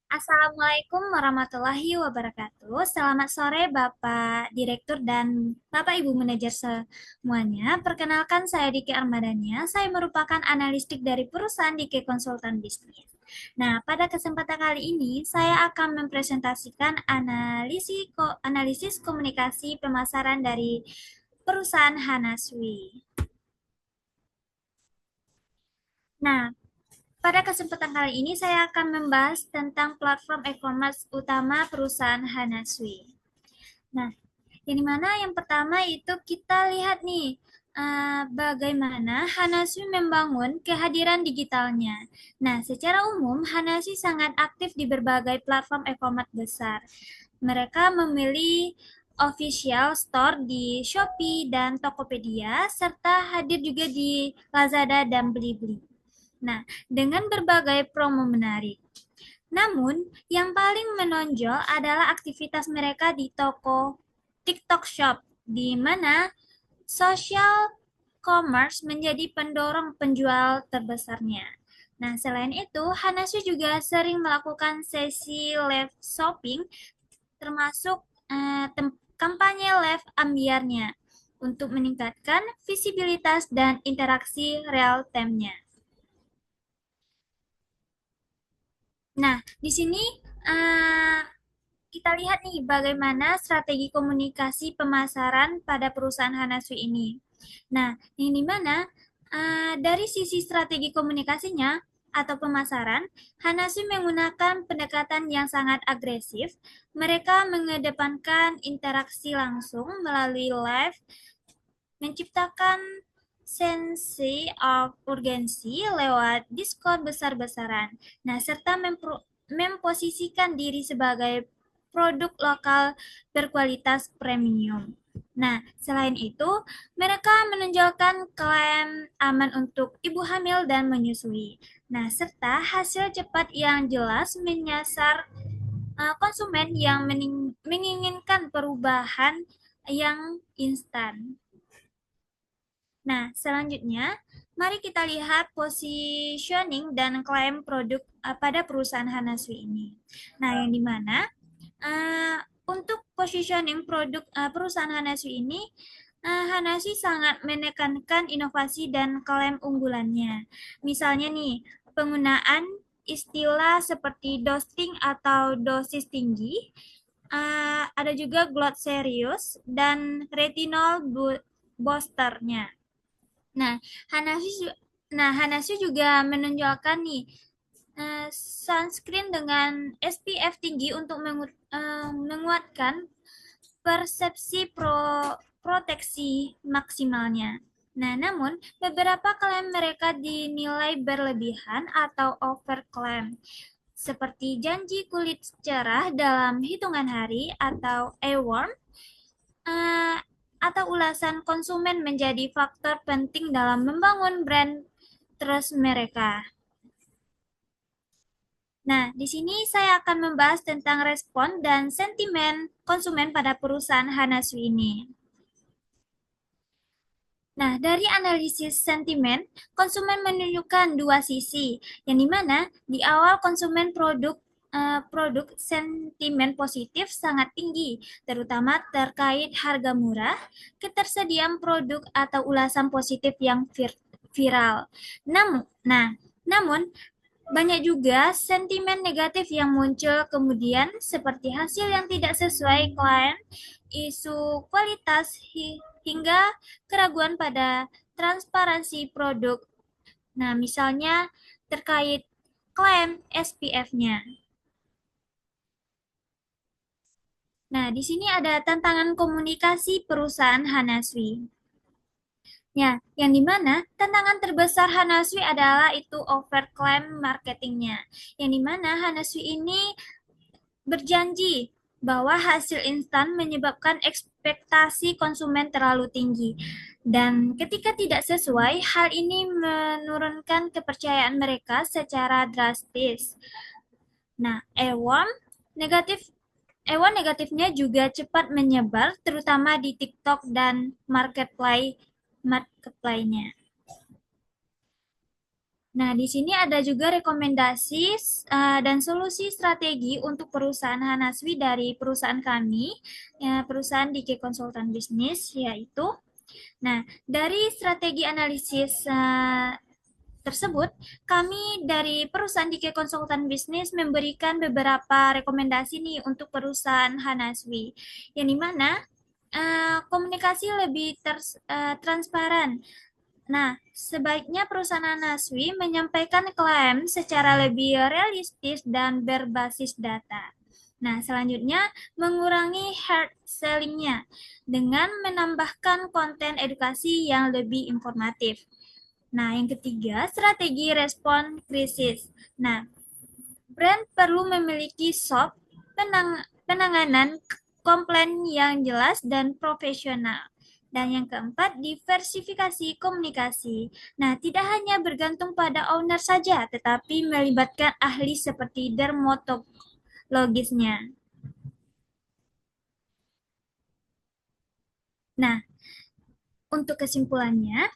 Assalamualaikum warahmatullahi wabarakatuh. Selamat sore Bapak Direktur dan Bapak Ibu Manajer semuanya. Perkenalkan saya Diki Armadania. Saya merupakan analistik dari perusahaan Diki Konsultan Bisnis. Nah, pada kesempatan kali ini saya akan mempresentasikan analisis komunikasi pemasaran dari perusahaan Hanaswi. Nah, pada kesempatan kali ini saya akan membahas tentang platform e-commerce utama perusahaan Hanaswi. Nah, yang mana yang pertama itu kita lihat nih bagaimana Hanaswi membangun kehadiran digitalnya. Nah, secara umum Hanaswi sangat aktif di berbagai platform e-commerce besar. Mereka memilih official store di Shopee dan Tokopedia serta hadir juga di Lazada dan Blibli. Nah, dengan berbagai promo menarik. Namun, yang paling menonjol adalah aktivitas mereka di toko TikTok Shop, di mana social commerce menjadi pendorong penjual terbesarnya. Nah, selain itu, Hanasu juga sering melakukan sesi live shopping, termasuk kampanye live ambiarnya, untuk meningkatkan visibilitas dan interaksi real time-nya. Nah, di sini uh, kita lihat nih bagaimana strategi komunikasi pemasaran pada perusahaan Hanasu ini. Nah, yang dimana dari sisi strategi komunikasinya atau pemasaran, Hanasu menggunakan pendekatan yang sangat agresif. Mereka mengedepankan interaksi langsung melalui live, menciptakan sense of urgensi lewat diskon besar-besaran. Nah, serta memposisikan diri sebagai produk lokal berkualitas premium. Nah, selain itu, mereka menonjolkan klaim aman untuk ibu hamil dan menyusui. Nah, serta hasil cepat yang jelas menyasar konsumen yang menginginkan perubahan yang instan. Nah, selanjutnya, mari kita lihat positioning dan klaim produk pada perusahaan Hanaswi ini. Nah, yang dimana untuk positioning produk perusahaan Hanaswi ini, Hanaswi sangat menekankan inovasi dan klaim unggulannya. Misalnya nih, penggunaan istilah seperti dosing atau dosis tinggi, ada juga glot serius dan retinol boosternya. Nah, Hanashi Hanashi juga menonjolkan nih sunscreen dengan SPF tinggi untuk menguatkan persepsi proteksi maksimalnya. Nah, namun beberapa klaim mereka dinilai berlebihan atau overclaim, seperti janji kulit cerah dalam hitungan hari atau earworm, eh, atau ulasan konsumen menjadi faktor penting dalam membangun brand trust mereka. Nah, di sini saya akan membahas tentang respon dan sentimen konsumen pada perusahaan Hanasu ini. Nah, dari analisis sentimen, konsumen menunjukkan dua sisi, yang dimana di awal konsumen produk sentimen positif sangat tinggi, terutama terkait harga murah, ketersediaan produk atau ulasan positif yang viral. Namun banyak juga sentimen negatif yang muncul kemudian seperti hasil yang tidak sesuai klien, isu kualitas hingga keraguan pada transparansi produk. Nah, misalnya terkait klaim SPF-nya. Nah, di sini ada tantangan komunikasi perusahaan Hanaswi. Ya, yang dimana tantangan terbesar Hanaswi adalah itu overclaim marketingnya. Yang dimana Hanaswi ini berjanji bahwa hasil instan menyebabkan ekspektasi konsumen terlalu tinggi. Dan ketika tidak sesuai, hal ini menurunkan kepercayaan mereka secara drastis. Nah, negatif negatifnya juga cepat menyebar, terutama di TikTok dan marketplace-nya. Nah, di sini ada juga rekomendasi dan solusi strategi untuk perusahaan Hanaswi dari perusahaan kami, ya, perusahaan DK Konsultan Bisnis, yaitu, nah, dari strategi analisis tersebut, kami dari perusahaan DK Konsultan Bisnis memberikan beberapa rekomendasi nih untuk perusahaan Hanaswi, yang dimana komunikasi lebih transparan. Nah, sebaiknya perusahaan Naswi menyampaikan klaim secara lebih realistis dan berbasis data. Nah, selanjutnya mengurangi hard selling-nya dengan menambahkan konten edukasi yang lebih informatif. Nah, yang ketiga, strategi respon krisis. Nah, brand perlu memiliki penanganan komplain yang jelas dan profesional. Dan yang keempat, diversifikasi komunikasi. Nah, tidak hanya bergantung pada owner saja, tetapi melibatkan ahli seperti dermatologisnya. Nah, untuk kesimpulannya,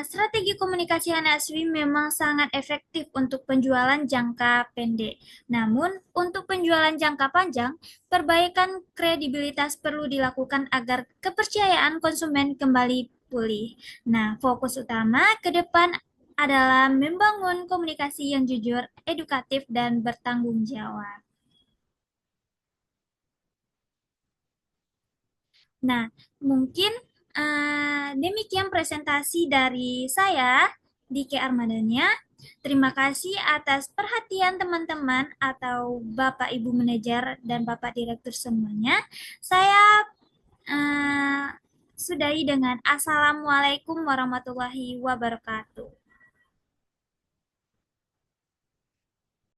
strategi komunikasi Hanaswi memang sangat efektif untuk penjualan jangka pendek. Namun, untuk penjualan jangka panjang, perbaikan kredibilitas perlu dilakukan agar kepercayaan konsumen kembali pulih. Nah, fokus utama ke depan adalah membangun komunikasi yang jujur, edukatif, dan bertanggung jawab. Nah, mungkin demikian presentasi dari saya di K Armadanya. Terima kasih atas perhatian teman-teman atau Bapak Ibu Manajer dan Bapak Direktur semuanya. Saya sudahi dengan Assalamualaikum warahmatullahi wabarakatuh.